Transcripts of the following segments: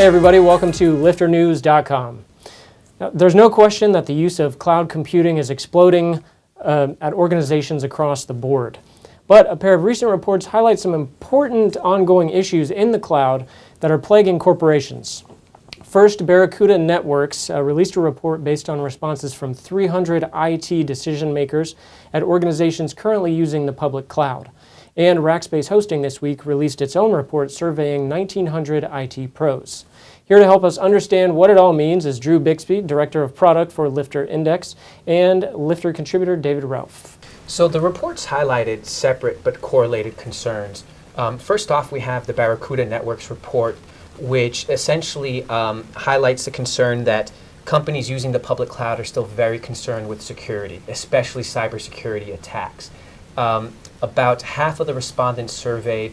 Hey everybody, welcome to LiftrNews.com. Now, there's no question that the use of cloud computing is exploding at organizations across the board. But a pair of recent reports highlight some important ongoing issues in the cloud that are plaguing corporations. First, Barracuda Networks released a report based on responses from 300 IT decision makers at organizations currently using the public cloud. And Rackspace Hosting this week released its own report surveying 1,900 IT pros. Here to help us understand what it all means is Drew Bixby, Director of Product for Liftr Index, and Liftr contributor David Ralph. So the reports highlighted separate but correlated concerns. First off, we have the Barracuda Networks report, which essentially highlights the concern that companies using the public cloud are still very concerned with security, especially cybersecurity attacks. About half of the respondents surveyed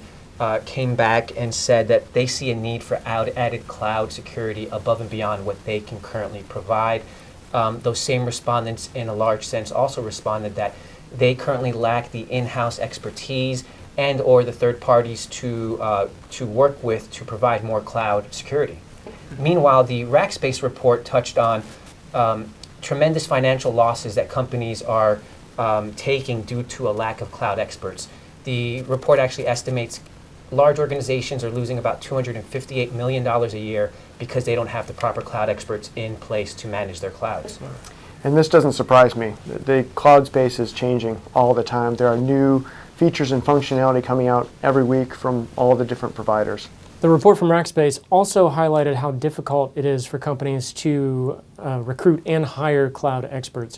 came back and said that they see a need for added cloud security above and beyond what they can currently provide. Those same respondents, in a large sense, also responded that they currently lack the in-house expertise and or the third parties to work with to provide more cloud security. Meanwhile, the Rackspace report touched on tremendous financial losses that companies are taking due to a lack of cloud experts. The report actually estimates large organizations are losing about $258 million a year because they don't have the proper cloud experts in place to manage their clouds. And this doesn't surprise me. The cloud space is changing all the time. There are new features and functionality coming out every week from all the different providers. The report from Rackspace also highlighted how difficult it is for companies to recruit and hire cloud experts.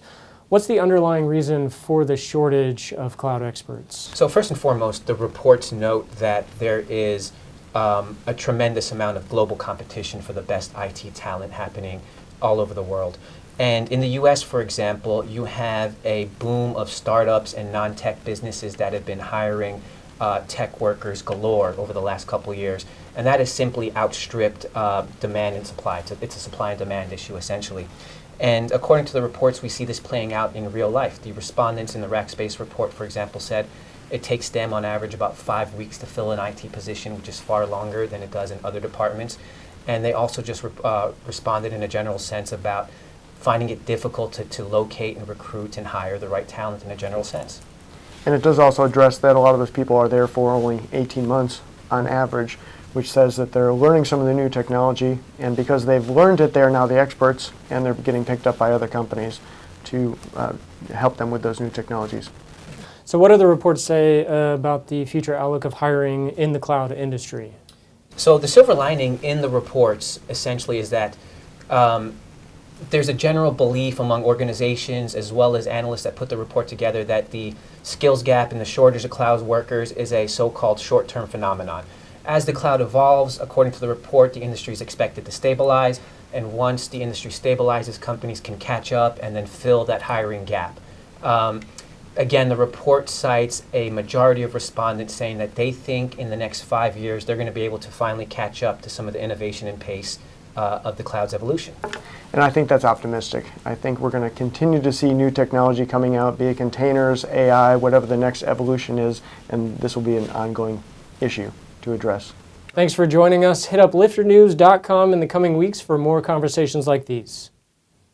What's the underlying reason for the shortage of cloud experts? So first and foremost, the reports note that there is a tremendous amount of global competition for the best IT talent happening all over the world. And in the US, for example, you have a boom of startups and non-tech businesses that have been hiring tech workers galore over the last couple of years. And that has simply outstripped demand and supply. It's a supply and demand issue, essentially. And according to the reports, we see this playing out in real life. The respondents in the Rackspace report, for example, said it takes them on average about 5 weeks to fill an IT position, which is far longer than it does in other departments. And they also just responded in a general sense about finding it difficult to locate and recruit and hire the right talent in a general sense. And it does also address that a lot of those people are there for only 18 months on average, which says that they're learning some of the new technology, and because they've learned it, they're now the experts, and they're getting picked up by other companies to help them with those new technologies. So what do the reports say about the future outlook of hiring in the cloud industry? So the silver lining in the reports essentially is that there's a general belief among organizations as well as analysts that put the report together that the skills gap and the shortage of cloud workers is a so-called short-term phenomenon. As the cloud evolves, according to the report, the industry is expected to stabilize, and once the industry stabilizes, companies can catch up and then fill that hiring gap. Again, the report cites a majority of respondents saying that they think in the next 5 years they're going to be able to finally catch up to some of the innovation and pace of the cloud's evolution. And I think that's optimistic. I think we're going to continue to see new technology coming out, be it containers, AI, whatever the next evolution is, and this will be an ongoing issue to address. Thanks for joining us. Hit up LiftrNews.com in the coming weeks for more conversations like these.